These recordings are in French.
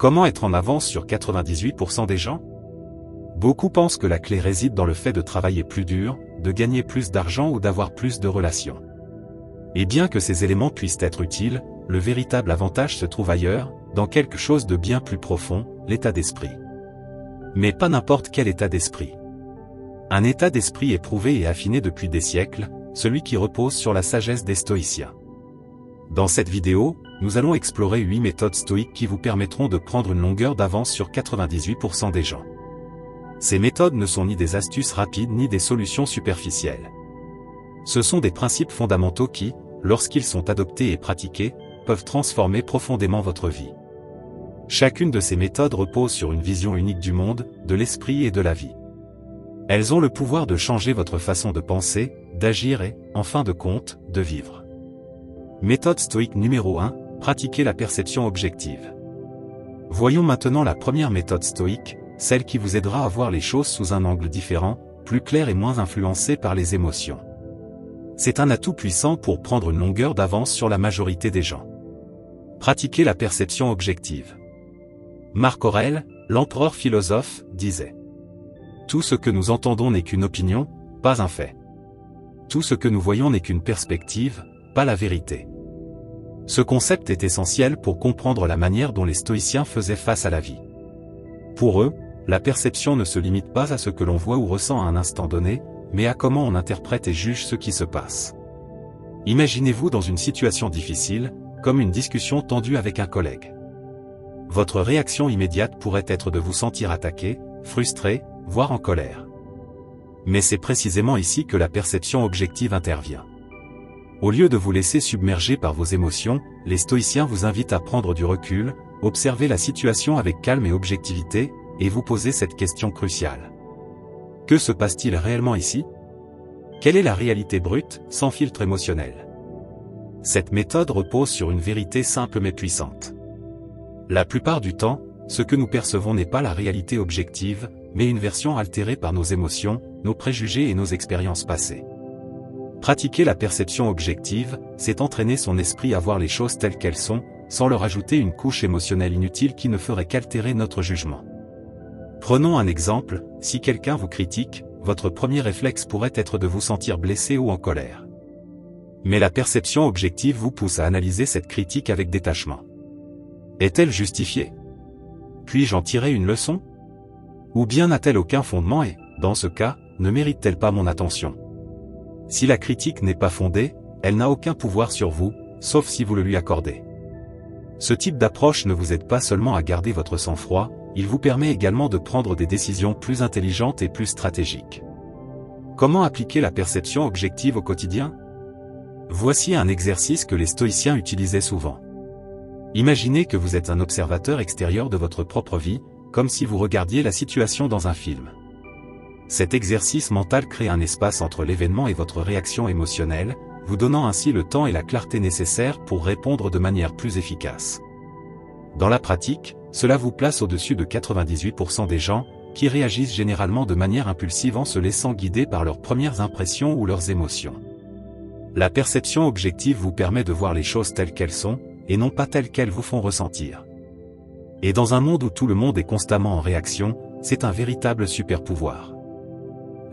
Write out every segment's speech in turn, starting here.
Comment être en avance sur 98% des gens? Beaucoup pensent que la clé réside dans le fait de travailler plus dur, de gagner plus d'argent ou d'avoir plus de relations. Et bien que ces éléments puissent être utiles, le véritable avantage se trouve ailleurs, dans quelque chose de bien plus profond, l'état d'esprit. Mais pas n'importe quel état d'esprit. Un état d'esprit éprouvé et affiné depuis des siècles, celui qui repose sur la sagesse des stoïciens. Dans cette vidéo, nous allons explorer 8 méthodes stoïques qui vous permettront de prendre une longueur d'avance sur 98% des gens. Ces méthodes ne sont ni des astuces rapides ni des solutions superficielles. Ce sont des principes fondamentaux qui, lorsqu'ils sont adoptés et pratiqués, peuvent transformer profondément votre vie. Chacune de ces méthodes repose sur une vision unique du monde, de l'esprit et de la vie. Elles ont le pouvoir de changer votre façon de penser, d'agir et, en fin de compte, de vivre. Méthode stoïque numéro 1, pratiquer la perception objective. Voyons maintenant la première méthode stoïque, celle qui vous aidera à voir les choses sous un angle différent, plus clair et moins influencé par les émotions. C'est un atout puissant pour prendre une longueur d'avance sur la majorité des gens. Pratiquer la perception objective. Marc Aurèle, l'empereur philosophe, disait: tout ce que nous entendons n'est qu'une opinion, pas un fait. Tout ce que nous voyons n'est qu'une perspective, pas la vérité. Ce concept est essentiel pour comprendre la manière dont les stoïciens faisaient face à la vie. Pour eux, la perception ne se limite pas à ce que l'on voit ou ressent à un instant donné, mais à comment on interprète et juge ce qui se passe. Imaginez-vous dans une situation difficile, comme une discussion tendue avec un collègue. Votre réaction immédiate pourrait être de vous sentir attaqué, frustré, voire en colère. Mais c'est précisément ici que la perception objective intervient. Au lieu de vous laisser submerger par vos émotions, les stoïciens vous invitent à prendre du recul, observer la situation avec calme et objectivité, et vous poser cette question cruciale. Que se passe-t-il réellement ici? Quelle est la réalité brute, sans filtre émotionnel? Cette méthode repose sur une vérité simple mais puissante. La plupart du temps, ce que nous percevons n'est pas la réalité objective, mais une version altérée par nos émotions, nos préjugés et nos expériences passées. Pratiquer la perception objective, c'est entraîner son esprit à voir les choses telles qu'elles sont, sans leur ajouter une couche émotionnelle inutile qui ne ferait qu'altérer notre jugement. Prenons un exemple, si quelqu'un vous critique, votre premier réflexe pourrait être de vous sentir blessé ou en colère. Mais la perception objective vous pousse à analyser cette critique avec détachement. Est-elle justifiée? Puis-je en tirer une leçon? Ou bien n'a-t-elle aucun fondement et, dans ce cas, ne mérite-t-elle pas mon attention? Si la critique n'est pas fondée, elle n'a aucun pouvoir sur vous, sauf si vous le lui accordez. Ce type d'approche ne vous aide pas seulement à garder votre sang-froid, il vous permet également de prendre des décisions plus intelligentes et plus stratégiques. Comment appliquer la perception objective au quotidien? Voici un exercice que les stoïciens utilisaient souvent. Imaginez que vous êtes un observateur extérieur de votre propre vie, comme si vous regardiez la situation dans un film. Cet exercice mental crée un espace entre l'événement et votre réaction émotionnelle, vous donnant ainsi le temps et la clarté nécessaires pour répondre de manière plus efficace. Dans la pratique, cela vous place au-dessus de 98% des gens, qui réagissent généralement de manière impulsive en se laissant guider par leurs premières impressions ou leurs émotions. La perception objective vous permet de voir les choses telles qu'elles sont, et non pas telles qu'elles vous font ressentir. Et dans un monde où tout le monde est constamment en réaction, c'est un véritable super-pouvoir.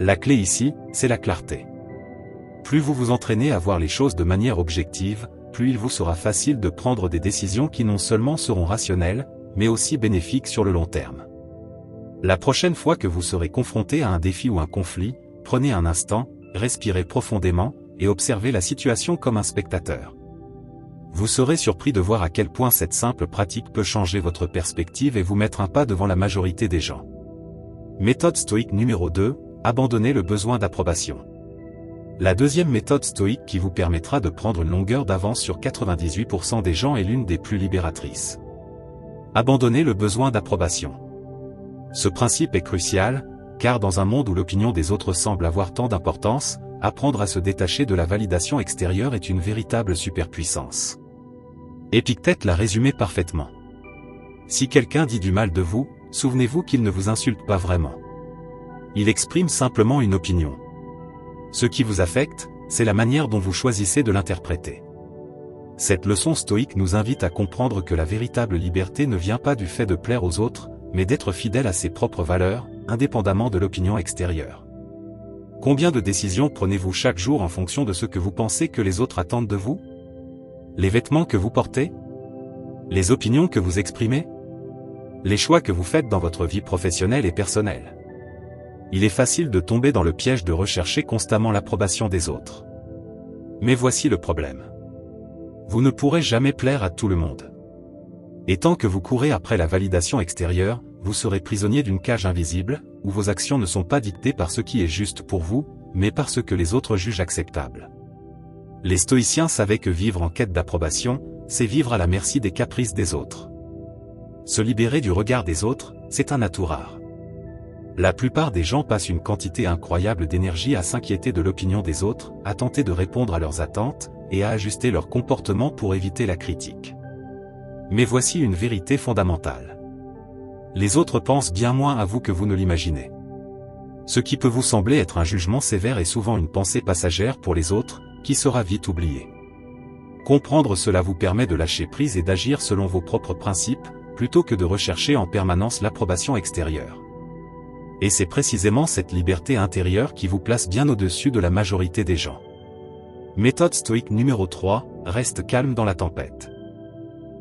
La clé ici, c'est la clarté. Plus vous vous entraînez à voir les choses de manière objective, plus il vous sera facile de prendre des décisions qui non seulement seront rationnelles, mais aussi bénéfiques sur le long terme. La prochaine fois que vous serez confronté à un défi ou un conflit, prenez un instant, respirez profondément, et observez la situation comme un spectateur. Vous serez surpris de voir à quel point cette simple pratique peut changer votre perspective et vous mettre un pas devant la majorité des gens. Méthode stoïque numéro 2, abandonner le besoin d'approbation. La deuxième méthode stoïque qui vous permettra de prendre une longueur d'avance sur 98% des gens est l'une des plus libératrices. Abandonner le besoin d'approbation. Ce principe est crucial, car dans un monde où l'opinion des autres semble avoir tant d'importance, apprendre à se détacher de la validation extérieure est une véritable superpuissance. Épictète l'a résumé parfaitement. Si quelqu'un dit du mal de vous, souvenez-vous qu'il ne vous insulte pas vraiment. Il exprime simplement une opinion. Ce qui vous affecte, c'est la manière dont vous choisissez de l'interpréter. Cette leçon stoïque nous invite à comprendre que la véritable liberté ne vient pas du fait de plaire aux autres, mais d'être fidèle à ses propres valeurs, indépendamment de l'opinion extérieure. Combien de décisions prenez-vous chaque jour en fonction de ce que vous pensez que les autres attendent de vous? Les vêtements que vous portez? Les opinions que vous exprimez? Les choix que vous faites dans votre vie professionnelle et personnelle? Il est facile de tomber dans le piège de rechercher constamment l'approbation des autres. Mais voici le problème. Vous ne pourrez jamais plaire à tout le monde. Et tant que vous courez après la validation extérieure, vous serez prisonnier d'une cage invisible, où vos actions ne sont pas dictées par ce qui est juste pour vous, mais par ce que les autres jugent acceptable. Les stoïciens savaient que vivre en quête d'approbation, c'est vivre à la merci des caprices des autres. Se libérer du regard des autres, c'est un atout rare. La plupart des gens passent une quantité incroyable d'énergie à s'inquiéter de l'opinion des autres, à tenter de répondre à leurs attentes, et à ajuster leur comportement pour éviter la critique. Mais voici une vérité fondamentale. Les autres pensent bien moins à vous que vous ne l'imaginez. Ce qui peut vous sembler être un jugement sévère est souvent une pensée passagère pour les autres, qui sera vite oubliée. Comprendre cela vous permet de lâcher prise et d'agir selon vos propres principes, plutôt que de rechercher en permanence l'approbation extérieure. Et c'est précisément cette liberté intérieure qui vous place bien au-dessus de la majorité des gens. Méthode stoïque numéro 3, reste calme dans la tempête.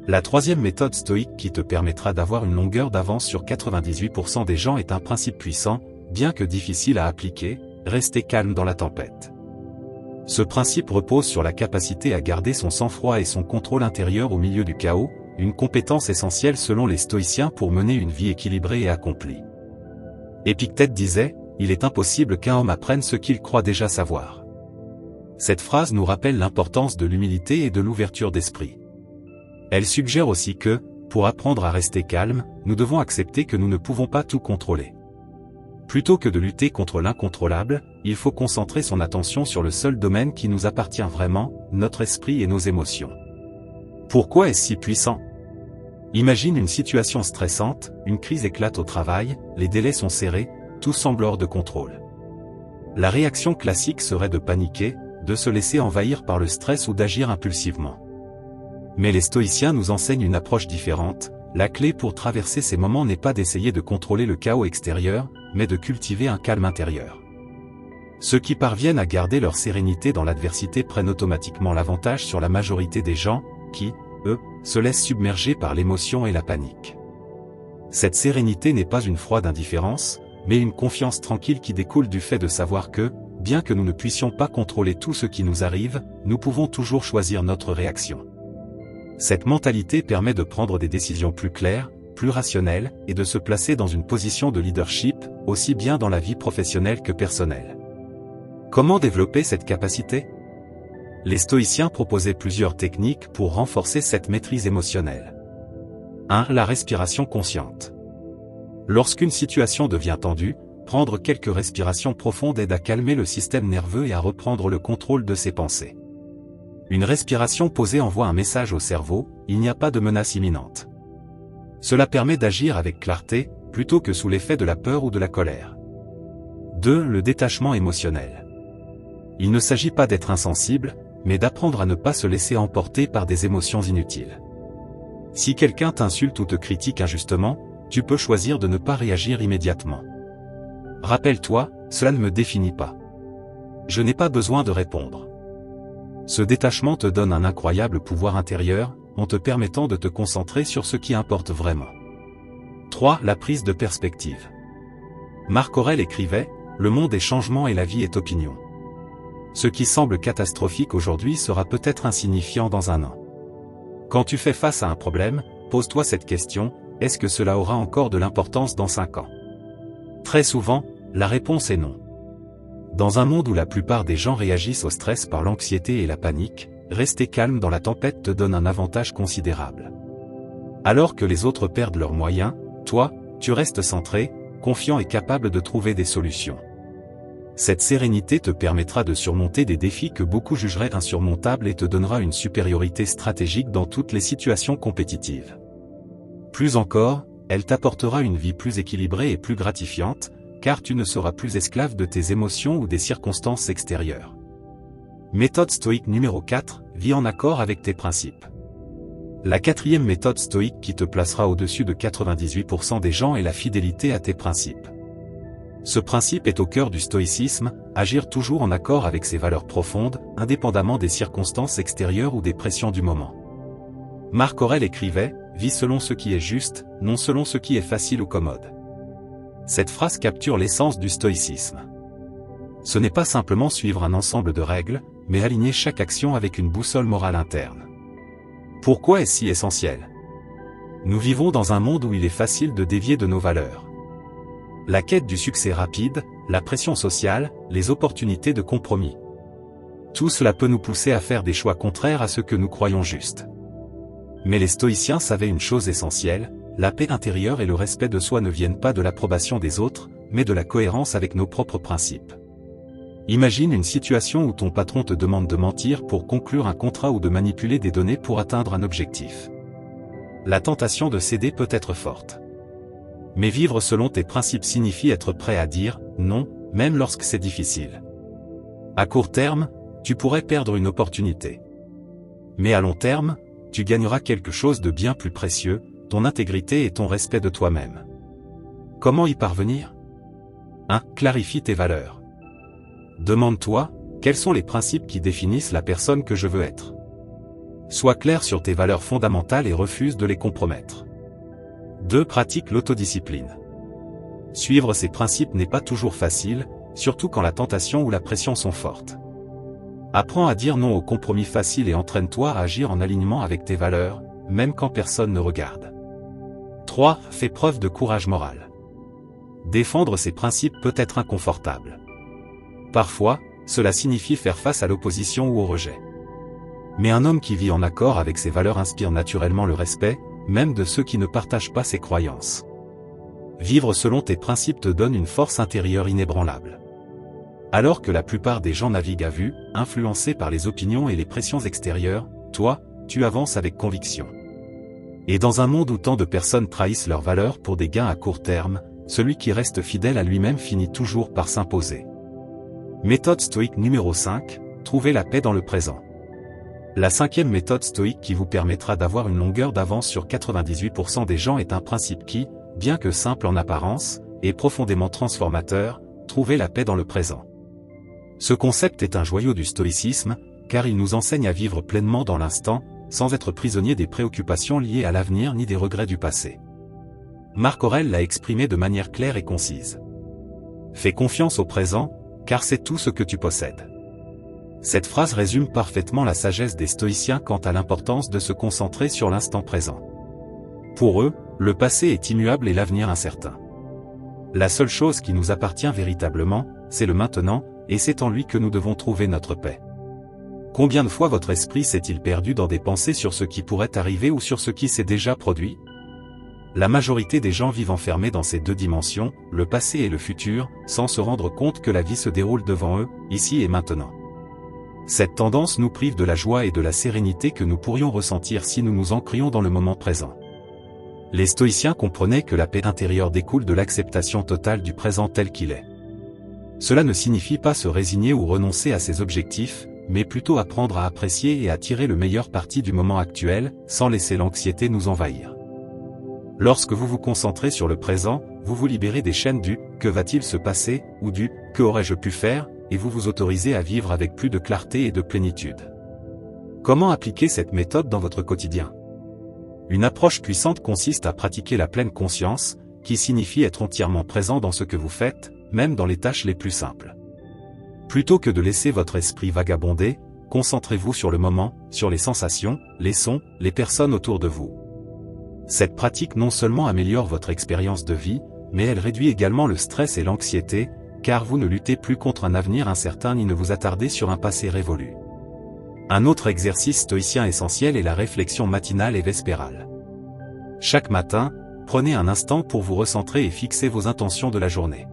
La troisième méthode stoïque qui te permettra d'avoir une longueur d'avance sur 98% des gens est un principe puissant, bien que difficile à appliquer, rester calme dans la tempête. Ce principe repose sur la capacité à garder son sang-froid et son contrôle intérieur au milieu du chaos, une compétence essentielle selon les stoïciens pour mener une vie équilibrée et accomplie. Épictète disait, « Il est impossible qu'un homme apprenne ce qu'il croit déjà savoir ». Cette phrase nous rappelle l'importance de l'humilité et de l'ouverture d'esprit. Elle suggère aussi que, pour apprendre à rester calme, nous devons accepter que nous ne pouvons pas tout contrôler. Plutôt que de lutter contre l'incontrôlable, il faut concentrer son attention sur le seul domaine qui nous appartient vraiment, notre esprit et nos émotions. Pourquoi est-ce si puissant? Imagine une situation stressante, une crise éclate au travail, les délais sont serrés, tout semble hors de contrôle. La réaction classique serait de paniquer, de se laisser envahir par le stress ou d'agir impulsivement. Mais les stoïciens nous enseignent une approche différente. La clé pour traverser ces moments n'est pas d'essayer de contrôler le chaos extérieur, mais de cultiver un calme intérieur. Ceux qui parviennent à garder leur sérénité dans l'adversité prennent automatiquement l'avantage sur la majorité des gens, qui, eux, se laissent submerger par l'émotion et la panique. Cette sérénité n'est pas une froide indifférence, mais une confiance tranquille qui découle du fait de savoir que, bien que nous ne puissions pas contrôler tout ce qui nous arrive, nous pouvons toujours choisir notre réaction. Cette mentalité permet de prendre des décisions plus claires, plus rationnelles, et de se placer dans une position de leadership, aussi bien dans la vie professionnelle que personnelle. Comment développer cette capacité? Les stoïciens proposaient plusieurs techniques pour renforcer cette maîtrise émotionnelle. 1. La respiration consciente. Lorsqu'une situation devient tendue, prendre quelques respirations profondes aide à calmer le système nerveux et à reprendre le contrôle de ses pensées. Une respiration posée envoie un message au cerveau, il n'y a pas de menace imminente. Cela permet d'agir avec clarté, plutôt que sous l'effet de la peur ou de la colère. 2. Le détachement émotionnel. Il ne s'agit pas d'être insensible, mais d'apprendre à ne pas se laisser emporter par des émotions inutiles. Si quelqu'un t'insulte ou te critique injustement, tu peux choisir de ne pas réagir immédiatement. Rappelle-toi, cela ne me définit pas. Je n'ai pas besoin de répondre. Ce détachement te donne un incroyable pouvoir intérieur, en te permettant de te concentrer sur ce qui importe vraiment. 3. La prise de perspective. Marc Aurèle écrivait, « Le monde est changement et la vie est opinion. Ce qui semble catastrophique aujourd'hui sera peut-être insignifiant dans un an. » Quand tu fais face à un problème, pose-toi cette question, est-ce que cela aura encore de l'importance dans 5 ans? Très souvent, la réponse est non. Dans un monde où la plupart des gens réagissent au stress par l'anxiété et la panique, rester calme dans la tempête te donne un avantage considérable. Alors que les autres perdent leurs moyens, toi, tu restes centré, confiant et capable de trouver des solutions. Cette sérénité te permettra de surmonter des défis que beaucoup jugeraient insurmontables et te donnera une supériorité stratégique dans toutes les situations compétitives. Plus encore, elle t'apportera une vie plus équilibrée et plus gratifiante, car tu ne seras plus esclave de tes émotions ou des circonstances extérieures. Méthode stoïque numéro 4, vis en accord avec tes principes. La quatrième méthode stoïque qui te placera au-dessus de 98% des gens est la fidélité à tes principes. Ce principe est au cœur du stoïcisme, agir toujours en accord avec ses valeurs profondes, indépendamment des circonstances extérieures ou des pressions du moment. Marc Aurèle écrivait « Vis selon ce qui est juste, non selon ce qui est facile ou commode ». Cette phrase capture l'essence du stoïcisme. Ce n'est pas simplement suivre un ensemble de règles, mais aligner chaque action avec une boussole morale interne. Pourquoi est-ce si essentiel? Nous vivons dans un monde où il est facile de dévier de nos valeurs. La quête du succès rapide, la pression sociale, les opportunités de compromis. Tout cela peut nous pousser à faire des choix contraires à ce que nous croyons juste. Mais les stoïciens savaient une chose essentielle, la paix intérieure et le respect de soi ne viennent pas de l'approbation des autres, mais de la cohérence avec nos propres principes. Imagine une situation où ton patron te demande de mentir pour conclure un contrat ou de manipuler des données pour atteindre un objectif. La tentation de céder peut être forte. Mais vivre selon tes principes signifie être prêt à dire « non », même lorsque c'est difficile. À court terme, tu pourrais perdre une opportunité. Mais à long terme, tu gagneras quelque chose de bien plus précieux, ton intégrité et ton respect de toi-même. Comment y parvenir? 1. Clarifie tes valeurs. Demande-toi, quels sont les principes qui définissent la personne que je veux être? Sois clair sur tes valeurs fondamentales et refuse de les compromettre. 2. Pratique l'autodiscipline. Suivre ces principes n'est pas toujours facile, surtout quand la tentation ou la pression sont fortes. Apprends à dire non aux compromis faciles et entraîne-toi à agir en alignement avec tes valeurs, même quand personne ne regarde. 3. Fais preuve de courage moral. Défendre ces principes peut être inconfortable. Parfois, cela signifie faire face à l'opposition ou au rejet. Mais un homme qui vit en accord avec ses valeurs inspire naturellement le respect, même de ceux qui ne partagent pas ses croyances. Vivre selon tes principes te donne une force intérieure inébranlable. Alors que la plupart des gens naviguent à vue, influencés par les opinions et les pressions extérieures, toi, tu avances avec conviction. Et dans un monde où tant de personnes trahissent leurs valeurs pour des gains à court terme, celui qui reste fidèle à lui-même finit toujours par s'imposer. Méthode stoïque numéro 5, trouver la paix dans le présent. La cinquième méthode stoïque qui vous permettra d'avoir une longueur d'avance sur 98% des gens est un principe qui, bien que simple en apparence, est profondément transformateur, trouver la paix dans le présent. Ce concept est un joyau du stoïcisme, car il nous enseigne à vivre pleinement dans l'instant, sans être prisonnier des préoccupations liées à l'avenir ni des regrets du passé. Marc Aurèle l'a exprimé de manière claire et concise. Fais confiance au présent, car c'est tout ce que tu possèdes. Cette phrase résume parfaitement la sagesse des stoïciens quant à l'importance de se concentrer sur l'instant présent. Pour eux, le passé est immuable et l'avenir incertain. La seule chose qui nous appartient véritablement, c'est le maintenant, et c'est en lui que nous devons trouver notre paix. Combien de fois votre esprit s'est-il perdu dans des pensées sur ce qui pourrait arriver ou sur ce qui s'est déjà produit? La majorité des gens vivent enfermés dans ces deux dimensions, le passé et le futur, sans se rendre compte que la vie se déroule devant eux, ici et maintenant. Cette tendance nous prive de la joie et de la sérénité que nous pourrions ressentir si nous nous ancrions dans le moment présent. Les stoïciens comprenaient que la paix intérieure découle de l'acceptation totale du présent tel qu'il est. Cela ne signifie pas se résigner ou renoncer à ses objectifs, mais plutôt apprendre à apprécier et à tirer le meilleur parti du moment actuel, sans laisser l'anxiété nous envahir. Lorsque vous vous concentrez sur le présent, vous vous libérez des chaînes du « que va-t-il se passer » ou du « que aurais-je pu faire » et vous vous autorisez à vivre avec plus de clarté et de plénitude. Comment appliquer cette méthode dans votre quotidien? Une approche puissante consiste à pratiquer la pleine conscience, qui signifie être entièrement présent dans ce que vous faites, même dans les tâches les plus simples. Plutôt que de laisser votre esprit vagabonder, concentrez-vous sur le moment, sur les sensations, les sons, les personnes autour de vous. Cette pratique non seulement améliore votre expérience de vie, mais elle réduit également le stress et l'anxiété, car vous ne luttez plus contre un avenir incertain ni ne vous attardez sur un passé révolu. Un autre exercice stoïcien essentiel est la réflexion matinale et vespérale. Chaque matin, prenez un instant pour vous recentrer et fixer vos intentions de la journée.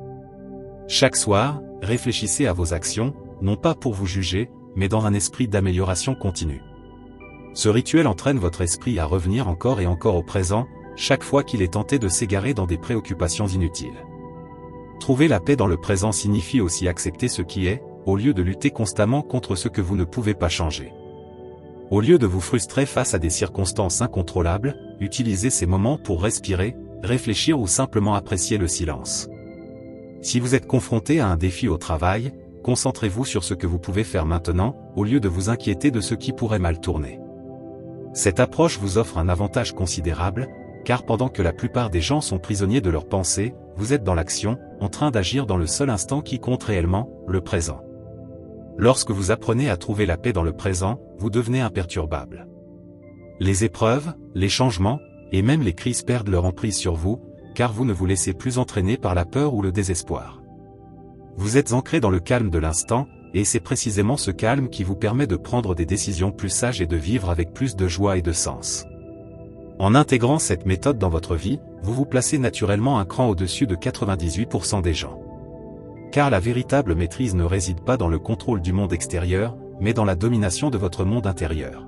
Chaque soir, réfléchissez à vos actions, non pas pour vous juger, mais dans un esprit d'amélioration continue. Ce rituel entraîne votre esprit à revenir encore et encore au présent, chaque fois qu'il est tenté de s'égarer dans des préoccupations inutiles. Trouver la paix dans le présent signifie aussi accepter ce qui est, au lieu de lutter constamment contre ce que vous ne pouvez pas changer. Au lieu de vous frustrer face à des circonstances incontrôlables, utilisez ces moments pour respirer, réfléchir ou simplement apprécier le silence. Si vous êtes confronté à un défi au travail, concentrez-vous sur ce que vous pouvez faire maintenant, au lieu de vous inquiéter de ce qui pourrait mal tourner. Cette approche vous offre un avantage considérable, car pendant que la plupart des gens sont prisonniers de leurs pensées, vous êtes dans l'action, en train d'agir dans le seul instant qui compte réellement, le présent. Lorsque vous apprenez à trouver la paix dans le présent, vous devenez imperturbable. Les épreuves, les changements, et même les crises perdent leur emprise sur vous, car vous ne vous laissez plus entraîner par la peur ou le désespoir. Vous êtes ancré dans le calme de l'instant, et c'est précisément ce calme qui vous permet de prendre des décisions plus sages et de vivre avec plus de joie et de sens. En intégrant cette méthode dans votre vie, vous vous placez naturellement un cran au-dessus de 98% des gens. Car la véritable maîtrise ne réside pas dans le contrôle du monde extérieur, mais dans la domination de votre monde intérieur.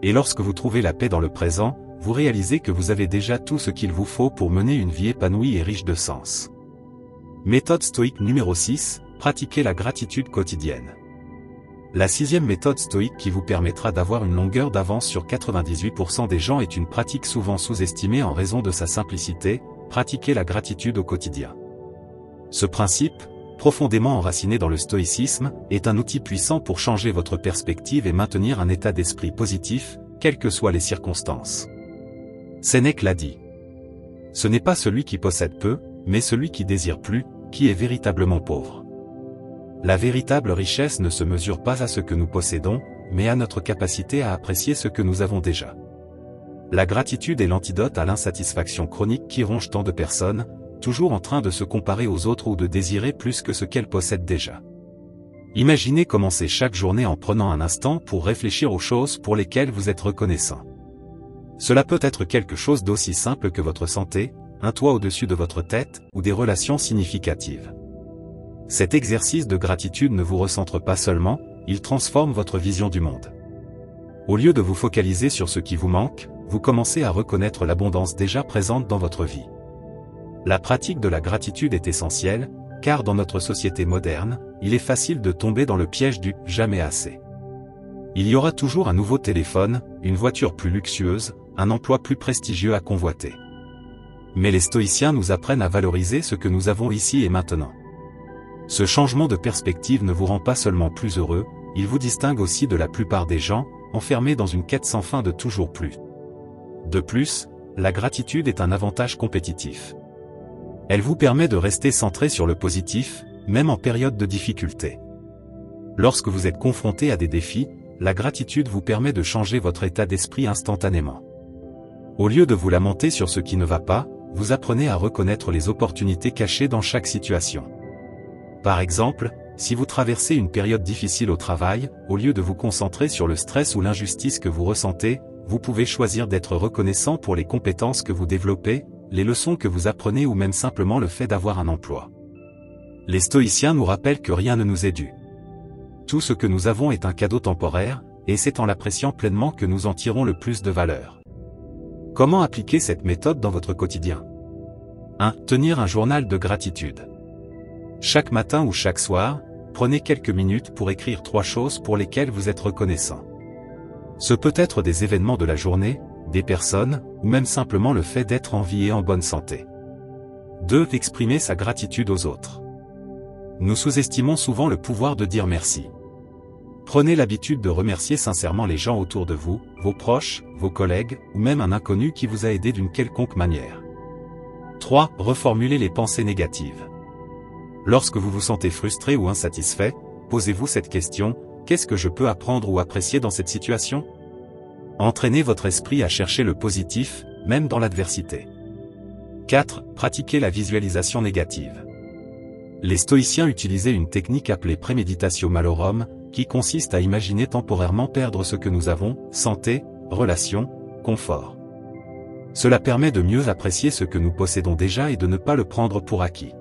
Et lorsque vous trouvez la paix dans le présent, vous réalisez que vous avez déjà tout ce qu'il vous faut pour mener une vie épanouie et riche de sens. Méthode stoïque numéro 6, pratiquez la gratitude quotidienne. La 6e méthode stoïque qui vous permettra d'avoir une longueur d'avance sur 98% des gens est une pratique souvent sous-estimée en raison de sa simplicité, pratiquer la gratitude au quotidien. Ce principe, profondément enraciné dans le stoïcisme, est un outil puissant pour changer votre perspective et maintenir un état d'esprit positif, quelles que soient les circonstances. Sénèque l'a dit. Ce n'est pas celui qui possède peu, mais celui qui désire plus, qui est véritablement pauvre. La véritable richesse ne se mesure pas à ce que nous possédons, mais à notre capacité à apprécier ce que nous avons déjà. La gratitude est l'antidote à l'insatisfaction chronique qui ronge tant de personnes, toujours en train de se comparer aux autres ou de désirer plus que ce qu'elles possèdent déjà. Imaginez commencer chaque journée en prenant un instant pour réfléchir aux choses pour lesquelles vous êtes reconnaissant. Cela peut être quelque chose d'aussi simple que votre santé, un toit au-dessus de votre tête, ou des relations significatives. Cet exercice de gratitude ne vous recentre pas seulement, il transforme votre vision du monde. Au lieu de vous focaliser sur ce qui vous manque, vous commencez à reconnaître l'abondance déjà présente dans votre vie. La pratique de la gratitude est essentielle, car dans notre société moderne, il est facile de tomber dans le piège du « jamais assez ». Il y aura toujours un nouveau téléphone, une voiture plus luxueuse, un emploi plus prestigieux à convoiter. Mais les stoïciens nous apprennent à valoriser ce que nous avons ici et maintenant. Ce changement de perspective ne vous rend pas seulement plus heureux, il vous distingue aussi de la plupart des gens, enfermés dans une quête sans fin de toujours plus. De plus, la gratitude est un avantage compétitif. Elle vous permet de rester centré sur le positif, même en période de difficulté. Lorsque vous êtes confronté à des défis, la gratitude vous permet de changer votre état d'esprit instantanément. Au lieu de vous lamenter sur ce qui ne va pas, vous apprenez à reconnaître les opportunités cachées dans chaque situation. Par exemple, si vous traversez une période difficile au travail, au lieu de vous concentrer sur le stress ou l'injustice que vous ressentez, vous pouvez choisir d'être reconnaissant pour les compétences que vous développez, les leçons que vous apprenez ou même simplement le fait d'avoir un emploi. Les stoïciens nous rappellent que rien ne nous est dû. Tout ce que nous avons est un cadeau temporaire, et c'est en l'appréciant pleinement que nous en tirons le plus de valeur. Comment appliquer cette méthode dans votre quotidien ? 1. Tenir un journal de gratitude. Chaque matin ou chaque soir, prenez quelques minutes pour écrire 3 choses pour lesquelles vous êtes reconnaissant. Ce peut être des événements de la journée, des personnes, ou même simplement le fait d'être en vie et en bonne santé. 2. Exprimer sa gratitude aux autres. Nous sous-estimons souvent le pouvoir de dire merci. Prenez l'habitude de remercier sincèrement les gens autour de vous, vos proches, vos collègues, ou même un inconnu qui vous a aidé d'une quelconque manière. 3. Reformuler les pensées négatives. Lorsque vous vous sentez frustré ou insatisfait, posez-vous cette question, qu'est-ce que je peux apprendre ou apprécier dans cette situation ? Entraînez votre esprit à chercher le positif, même dans l'adversité. 4. Pratiquez la visualisation négative. Les stoïciens utilisaient une technique appelée préméditatio malorum, qui consiste à imaginer temporairement perdre ce que nous avons, santé, relations, confort. Cela permet de mieux apprécier ce que nous possédons déjà et de ne pas le prendre pour acquis.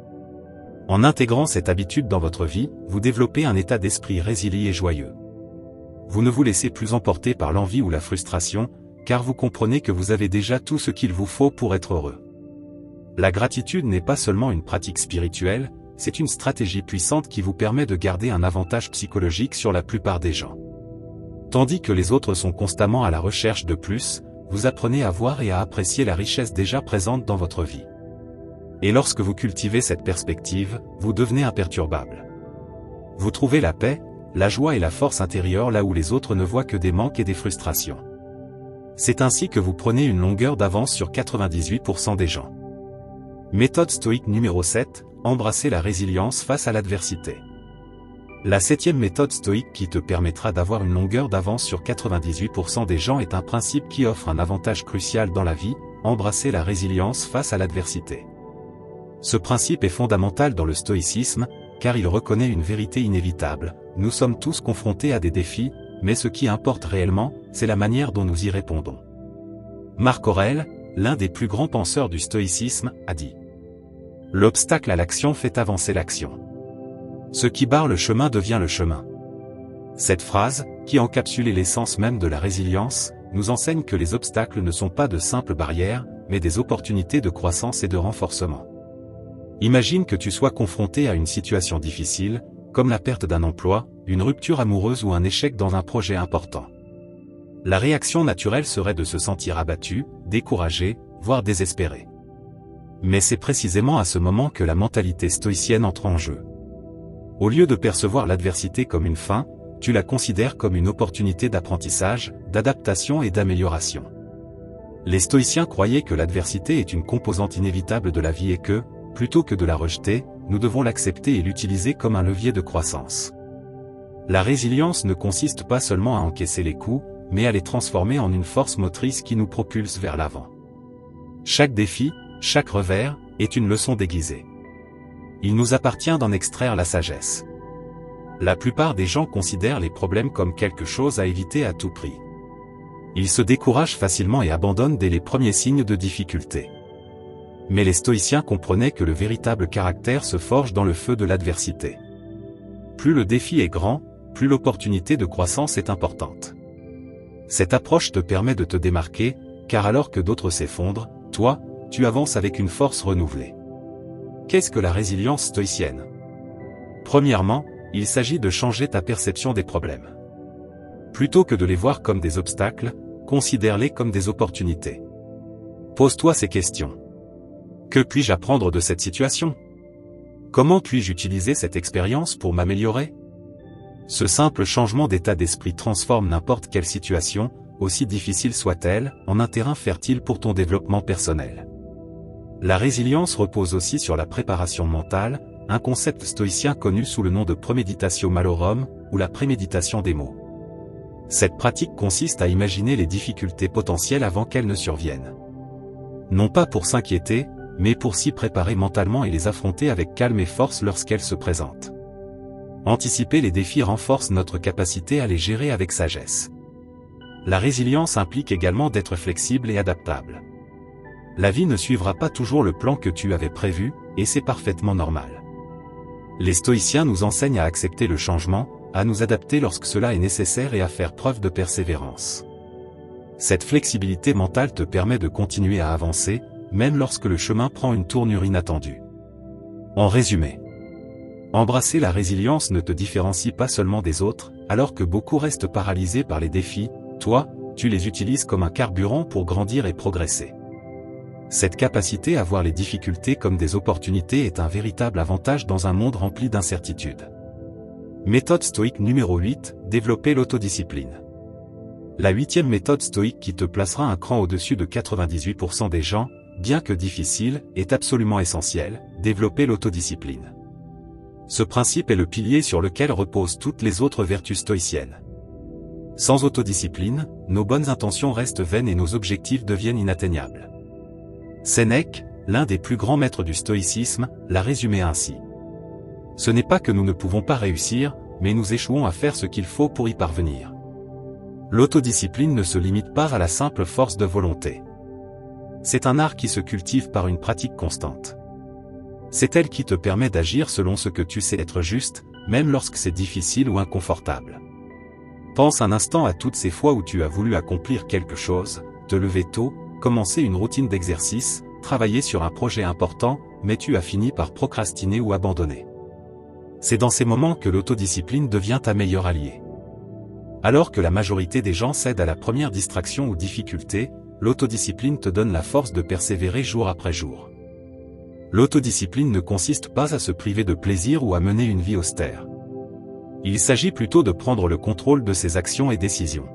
En intégrant cette habitude dans votre vie, vous développez un état d'esprit résilient et joyeux. Vous ne vous laissez plus emporter par l'envie ou la frustration, car vous comprenez que vous avez déjà tout ce qu'il vous faut pour être heureux. La gratitude n'est pas seulement une pratique spirituelle, c'est une stratégie puissante qui vous permet de garder un avantage psychologique sur la plupart des gens. Tandis que les autres sont constamment à la recherche de plus, vous apprenez à voir et à apprécier la richesse déjà présente dans votre vie. Et lorsque vous cultivez cette perspective, vous devenez imperturbable. Vous trouvez la paix, la joie et la force intérieure là où les autres ne voient que des manques et des frustrations. C'est ainsi que vous prenez une longueur d'avance sur 98% des gens. Méthode stoïque numéro 7, embrasser la résilience face à l'adversité. La 7e méthode stoïque qui te permettra d'avoir une longueur d'avance sur 98% des gens est un principe qui offre un avantage crucial dans la vie, embrasser la résilience face à l'adversité. Ce principe est fondamental dans le stoïcisme, car il reconnaît une vérité inévitable. Nous sommes tous confrontés à des défis, mais ce qui importe réellement, c'est la manière dont nous y répondons. Marc Aurèle, l'un des plus grands penseurs du stoïcisme, a dit « L'obstacle à l'action fait avancer l'action. Ce qui barre le chemin devient le chemin. » Cette phrase, qui encapsulait l'essence même de la résilience, nous enseigne que les obstacles ne sont pas de simples barrières, mais des opportunités de croissance et de renforcement. Imagine que tu sois confronté à une situation difficile, comme la perte d'un emploi, une rupture amoureuse ou un échec dans un projet important. La réaction naturelle serait de se sentir abattu, découragé, voire désespéré. Mais c'est précisément à ce moment que la mentalité stoïcienne entre en jeu. Au lieu de percevoir l'adversité comme une fin, tu la considères comme une opportunité d'apprentissage, d'adaptation et d'amélioration. Les stoïciens croyaient que l'adversité est une composante inévitable de la vie et que, plutôt que de la rejeter, nous devons l'accepter et l'utiliser comme un levier de croissance. La résilience ne consiste pas seulement à encaisser les coups, mais à les transformer en une force motrice qui nous propulse vers l'avant. Chaque défi, chaque revers, est une leçon déguisée. Il nous appartient d'en extraire la sagesse. La plupart des gens considèrent les problèmes comme quelque chose à éviter à tout prix. Ils se découragent facilement et abandonnent dès les premiers signes de difficulté. Mais les stoïciens comprenaient que le véritable caractère se forge dans le feu de l'adversité. Plus le défi est grand, plus l'opportunité de croissance est importante. Cette approche te permet de te démarquer, car alors que d'autres s'effondrent, toi, tu avances avec une force renouvelée. Qu'est-ce que la résilience stoïcienne? Premièrement, il s'agit de changer ta perception des problèmes. Plutôt que de les voir comme des obstacles, considère-les comme des opportunités. Pose-toi ces questions. Que puis-je apprendre de cette situation? Comment puis-je utiliser cette expérience pour m'améliorer? Ce simple changement d'état d'esprit transforme n'importe quelle situation, aussi difficile soit-elle, en un terrain fertile pour ton développement personnel. La résilience repose aussi sur la préparation mentale, un concept stoïcien connu sous le nom de premeditatio malorum, ou la préméditation des maux. Cette pratique consiste à imaginer les difficultés potentielles avant qu'elles ne surviennent. Non pas pour s'inquiéter, mais pour s'y préparer mentalement et les affronter avec calme et force lorsqu'elles se présentent. Anticiper les défis renforce notre capacité à les gérer avec sagesse. La résilience implique également d'être flexible et adaptable. La vie ne suivra pas toujours le plan que tu avais prévu, et c'est parfaitement normal. Les stoïciens nous enseignent à accepter le changement, à nous adapter lorsque cela est nécessaire et à faire preuve de persévérance. Cette flexibilité mentale te permet de continuer à avancer, même lorsque le chemin prend une tournure inattendue. En résumé, embrasser la résilience ne te différencie pas seulement des autres, alors que beaucoup restent paralysés par les défis, toi, tu les utilises comme un carburant pour grandir et progresser. Cette capacité à voir les difficultés comme des opportunités est un véritable avantage dans un monde rempli d'incertitudes. Méthode stoïque numéro 8, développer l'autodiscipline. La 8e méthode stoïque qui te placera un cran au-dessus de 98% des gens, bien que difficile, est absolument essentielle, développer l'autodiscipline. Ce principe est le pilier sur lequel reposent toutes les autres vertus stoïciennes. Sans autodiscipline, nos bonnes intentions restent vaines et nos objectifs deviennent inatteignables. Sénèque, l'un des plus grands maîtres du stoïcisme, l'a résumé ainsi. Ce n'est pas que nous ne pouvons pas réussir, mais nous échouons à faire ce qu'il faut pour y parvenir. L'autodiscipline ne se limite pas à la simple force de volonté. C'est un art qui se cultive par une pratique constante. C'est elle qui te permet d'agir selon ce que tu sais être juste, même lorsque c'est difficile ou inconfortable. Pense un instant à toutes ces fois où tu as voulu accomplir quelque chose, te lever tôt, commencer une routine d'exercice, travailler sur un projet important, mais tu as fini par procrastiner ou abandonner. C'est dans ces moments que l'autodiscipline devient ta meilleure alliée. Alors que la majorité des gens cèdent à la première distraction ou difficulté, l'autodiscipline te donne la force de persévérer jour après jour. L'autodiscipline ne consiste pas à se priver de plaisir ou à mener une vie austère. Il s'agit plutôt de prendre le contrôle de ses actions et décisions.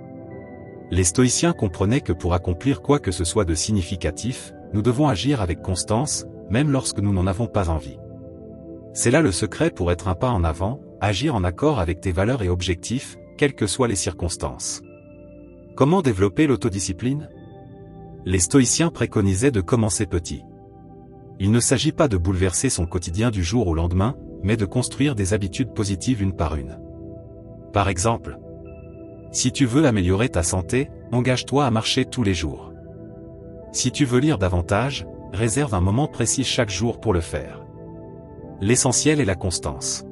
Les stoïciens comprenaient que pour accomplir quoi que ce soit de significatif, nous devons agir avec constance, même lorsque nous n'en avons pas envie. C'est là le secret pour être un pas en avant, agir en accord avec tes valeurs et objectifs, quelles que soient les circonstances. Comment développer l'autodiscipline ? Les stoïciens préconisaient de commencer petit. Il ne s'agit pas de bouleverser son quotidien du jour au lendemain, mais de construire des habitudes positives une par une. Par exemple, si tu veux améliorer ta santé, engage-toi à marcher tous les jours. Si tu veux lire davantage, réserve un moment précis chaque jour pour le faire. L'essentiel est la constance.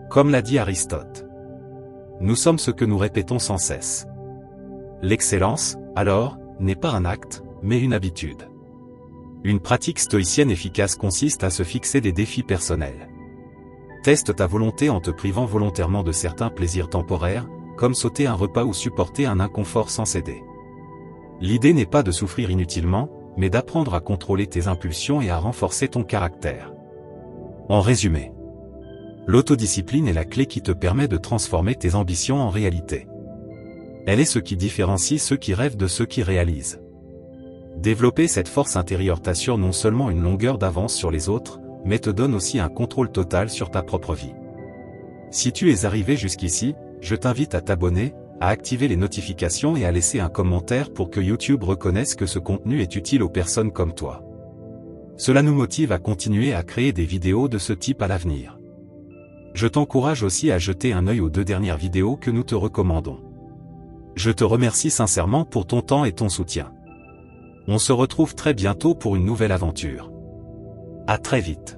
Comme l'a dit Aristote. Nous sommes ce que nous répétons sans cesse. L'excellence, alors, n'est pas un acte, mais une habitude. Une pratique stoïcienne efficace consiste à se fixer des défis personnels. Teste ta volonté en te privant volontairement de certains plaisirs temporaires, comme sauter un repas ou supporter un inconfort sans céder. L'idée n'est pas de souffrir inutilement, mais d'apprendre à contrôler tes impulsions et à renforcer ton caractère. En résumé, l'autodiscipline est la clé qui te permet de transformer tes ambitions en réalité. Elle est ce qui différencie ceux qui rêvent de ceux qui réalisent. Développer cette force intérieure t'assure non seulement une longueur d'avance sur les autres, mais te donne aussi un contrôle total sur ta propre vie. Si tu es arrivé jusqu'ici, je t'invite à t'abonner, à activer les notifications et à laisser un commentaire pour que YouTube reconnaisse que ce contenu est utile aux personnes comme toi. Cela nous motive à continuer à créer des vidéos de ce type à l'avenir. Je t'encourage aussi à jeter un œil aux 2 dernières vidéos que nous te recommandons. Je te remercie sincèrement pour ton temps et ton soutien. On se retrouve très bientôt pour une nouvelle aventure. À très vite.